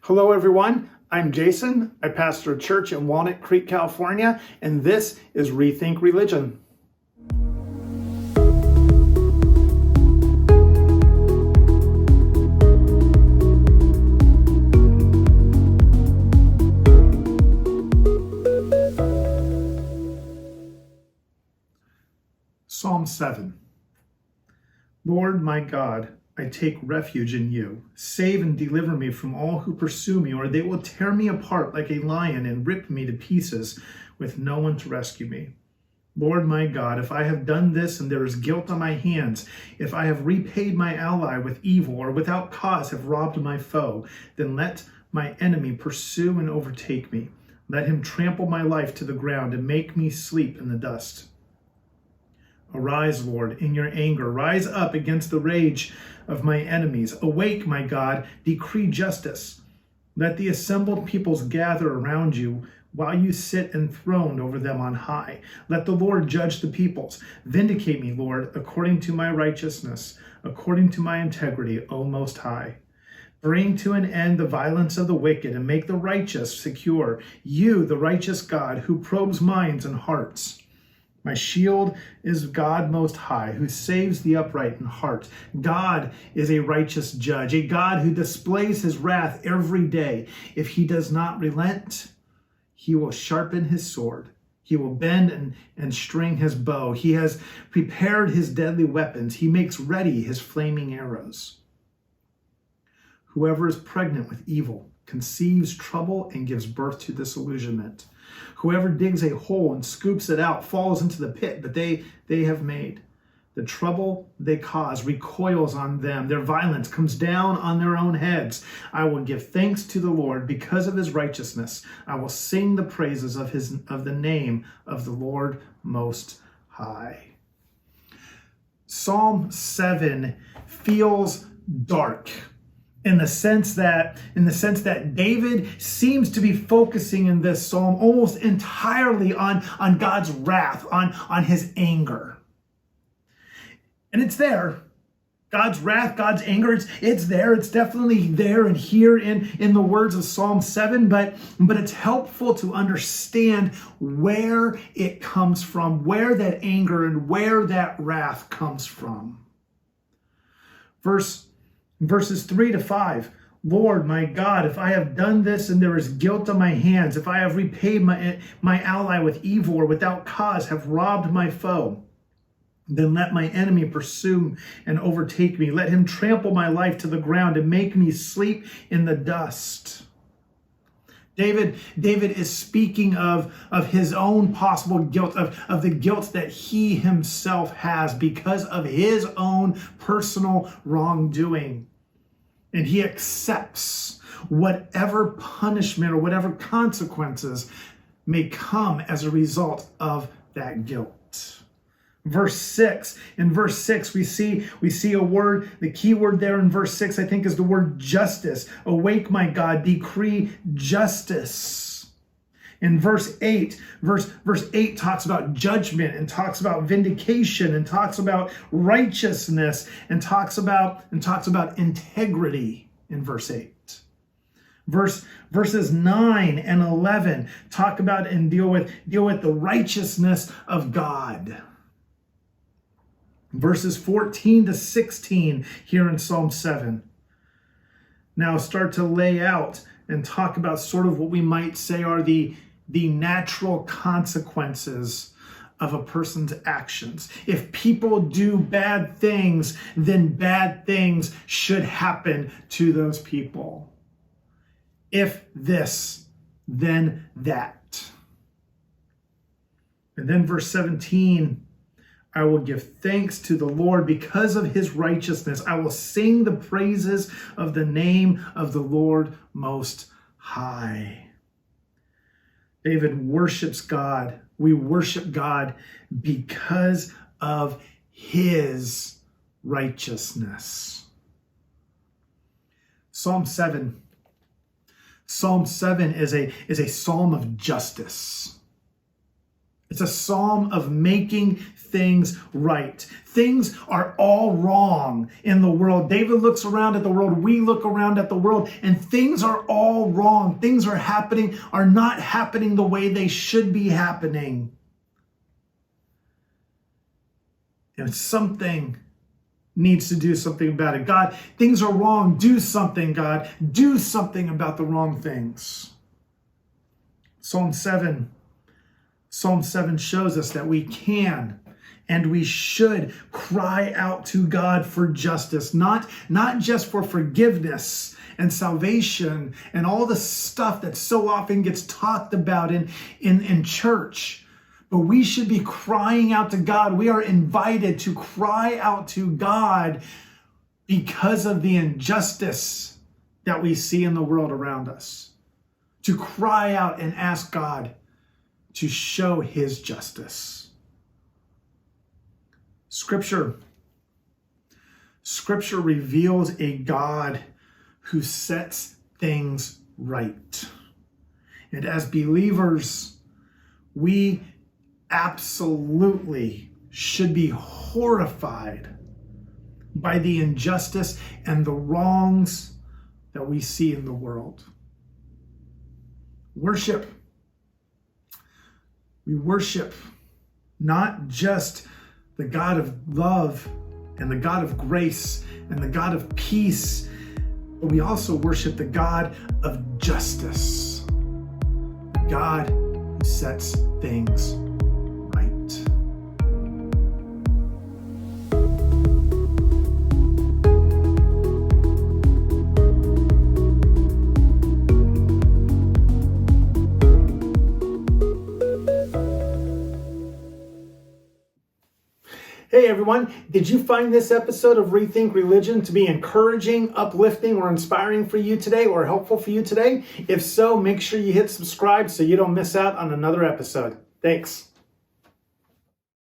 Hello, everyone. I'm Jason. I pastor a church in Walnut Creek, California, and this is Rethink Religion. Psalm 7. Lord my God, I take refuge in you. Save and deliver me from all who pursue me, or they will tear me apart like a lion and rip me to pieces with no one to rescue me. Lord my God, if I have done this and there is guilt on my hands, if I have repaid my ally with evil or without cause have robbed my foe, then let my enemy pursue and overtake me. Let him trample my life to the ground and make me sleep in the dust. Arise, Lord, in your anger. Rise up against the rage of my enemies. Awake, my God, decree justice. Let the assembled peoples gather around you while you sit enthroned over them on high. Let the Lord judge the peoples. Vindicate me, Lord, according to my righteousness, according to my integrity, O Most High. Bring to an end the violence of the wicked and make the righteous secure. You, the righteous God, who probes minds and hearts. My shield is God Most High, who saves the upright in heart. God is a righteous judge, a God who displays his wrath every day. If he does not relent, he will sharpen his sword. He will bend and string his bow. He has prepared his deadly weapons. He makes ready his flaming arrows. Whoever is pregnant with evil conceives trouble and gives birth to disillusionment. Whoever digs a hole and scoops it out falls into the pit that they have made. The trouble they cause recoils on them. Their violence comes down on their own heads. I will give thanks to the Lord because of his righteousness. I will sing the praises of the name of the Lord Most High. Psalm 7 feels dark. In the sense that David seems to be focusing in this psalm almost entirely on God's wrath, on his anger. And it's there. God's wrath, God's anger, it's there. It's definitely there and here in the words of Psalm 7, but it's helpful to understand where it comes from, where that anger and where that wrath comes from. Verses 3-5, Lord, my God, if I have done this and there is guilt on my hands, if I have repaid my ally with evil or without cause have robbed my foe, then let my enemy pursue and overtake me. Let him trample my life to the ground and make me sleep in the dust. David is speaking of his own possible guilt, of the guilt that he himself has because of his own personal wrongdoing. And he accepts whatever punishment or whatever consequences may come as a result of that guilt. Verse 6. In verse 6, we see a word, the key word there in verse 6, I think, is the word justice. Awake, my God, decree justice. In verse 8, verse 8 talks about judgment and talks about vindication and talks about righteousness and talks about integrity in verse 8. Verses 9 and 11 talk about and deal with the righteousness of God. Verses 14-16 here in Psalm 7 now start to lay out and talk about sort of what we might say are the natural consequences of a person's actions. If people do bad things, then bad things should happen to those people. If this, then that. And then verse 17, I will give thanks to the Lord because of his righteousness. I will sing the praises of the name of the Lord Most High. David worships God. We worship God because of his righteousness. Psalm 7 is a psalm of justice. It's a psalm of making things right. Things are all wrong in the world. David looks around at the world. We look around at the world, and things are all wrong. Things are not happening the way they should be happening. And something needs to do something about it. God, things are wrong. Do something, God. Do something about the wrong things. Psalm 7 shows us that we can and we should cry out to God for justice, not just for forgiveness and salvation and all the stuff that so often gets talked about in church. But we should be crying out to God. We are invited to cry out to God because of the injustice that we see in the world around us. To cry out and ask God to show his justice. Scripture reveals a God who sets things right. And as believers, we absolutely should be horrified by the injustice and the wrongs that we see in the world. We worship not just the God of love and the God of grace and the God of peace, but we also worship the God of justice, the God who sets things right. Hey everyone, did you find this episode of Rethink Religion to be encouraging, uplifting, or inspiring for you today, or helpful for you today? If so, make sure you hit subscribe so you don't miss out on another episode. Thanks.